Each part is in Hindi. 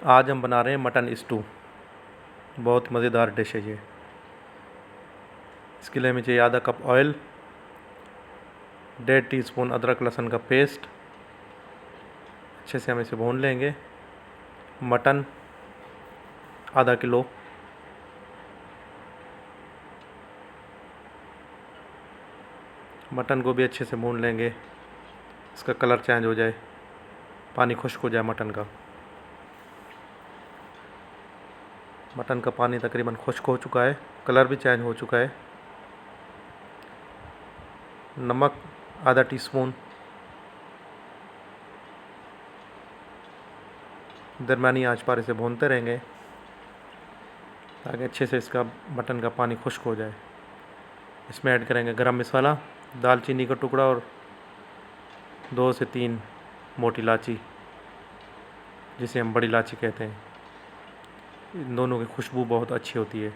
आज हम बना रहे हैं मटन स्टू। बहुत मज़ेदार डिश है ये। इसके लिए हमें चाहिए आधा कप ऑयल, 1.5 टीस्पून अदरक लहसुन का पेस्ट। अच्छे से हम इसे भून लेंगे। मटन आधा किलो, मटन को भी अच्छे से भून लेंगे। इसका कलर चेंज हो जाए, पानी खुश्क हो जाए मटन का। मटन का पानी तकरीबन खुश्क हो चुका है, कलर भी चेंज हो चुका है। नमक आधा टीस्पून। दरमियानी आंच पर इसे भूनते रहेंगे ताकि अच्छे से इसका मटन का पानी खुश्क हो जाए। इसमें ऐड करेंगे गरम मसाला, दालचीनी का टुकड़ा और 2 से 3 मोटी इलायची, जिसे हम बड़ी इलायची कहते हैं। इन दोनों की खुशबू बहुत अच्छी होती है,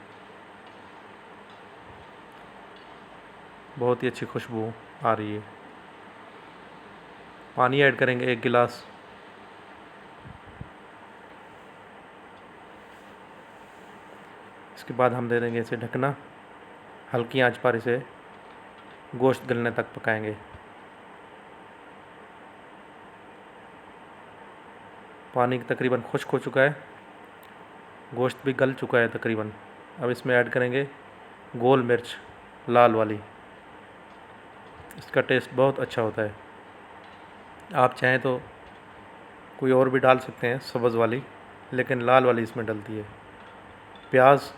बहुत ही अच्छी खुशबू आ रही है। पानी ऐड करेंगे 1 गिलास। इसके बाद हम दे देंगे इसे ढकना। हल्की आंच पर इसे गोश्त गलने तक पकाएंगे। पानी तकरीबन खुश्क हो चुका है, गोश्त भी गल चुका है तकरीबन। अब इसमें ऐड करेंगे गोल मिर्च, लाल वाली। इसका टेस्ट बहुत अच्छा होता है। आप चाहें तो कोई और भी डाल सकते हैं, सब्ज़ वाली, लेकिन लाल वाली इसमें डलती है। प्याज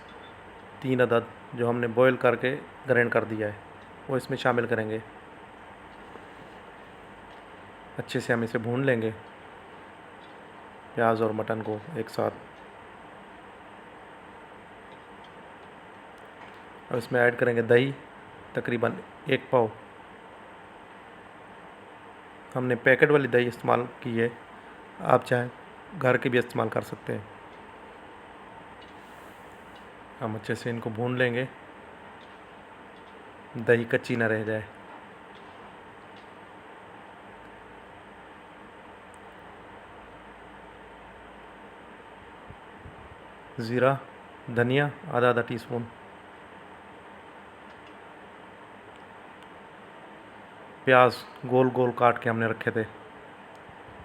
3 अदद जो हमने बॉईल करके ग्राइंड कर दिया है, वो इसमें शामिल करेंगे। अच्छे से हम इसे भून लेंगे, प्याज और मटन को एक साथ। और इसमें ऐड करेंगे दही, तकरीबन 1 पाव। हमने पैकेट वाली दही इस्तेमाल की है, आप चाहें घर की भी इस्तेमाल कर सकते हैं। हम अच्छे से इनको भून लेंगे, दही कच्ची ना रह जाए। ज़ीरा, धनिया आधा आधा टीस्पून। प्याज गोल गोल काट के हमने रखे थे,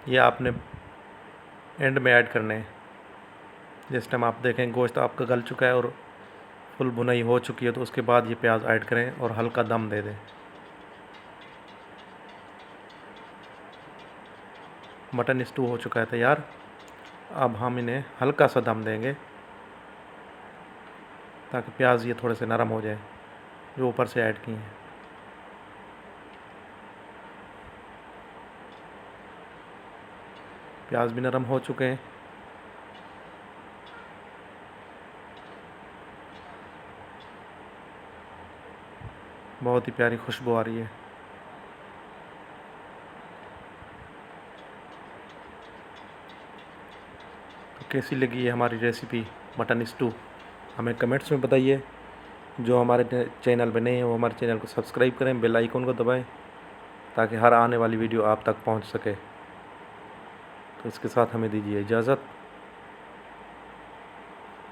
ये आपने एंड में ऐड करने हैं। जिस टाइम आप देखें गोश्त आपका गल चुका है और फुल भुनाई हो चुकी है, तो उसके बाद ये प्याज ऐड करें और हल्का दम दे दें। मटन स्टू हो चुका है तैयार। अब हम इन्हें हल्का सा दम देंगे ताकि प्याज ये थोड़े से नरम हो जाए, जो ऊपर से ऐड किए हैं। प्याज भी नरम हो चुके हैं। बहुत ही प्यारी खुशबू आ रही है। तो कैसी लगी है हमारी रेसिपी मटन स्टू, हमें कमेंट्स में बताइए। जो हमारे चैनल पे नए हैं वो हमारे चैनल को सब्सक्राइब करें, बेल आइकन को दबाएं ताकि हर आने वाली वीडियो आप तक पहुंच सके। तो इसके साथ हमें दीजिए इजाज़त।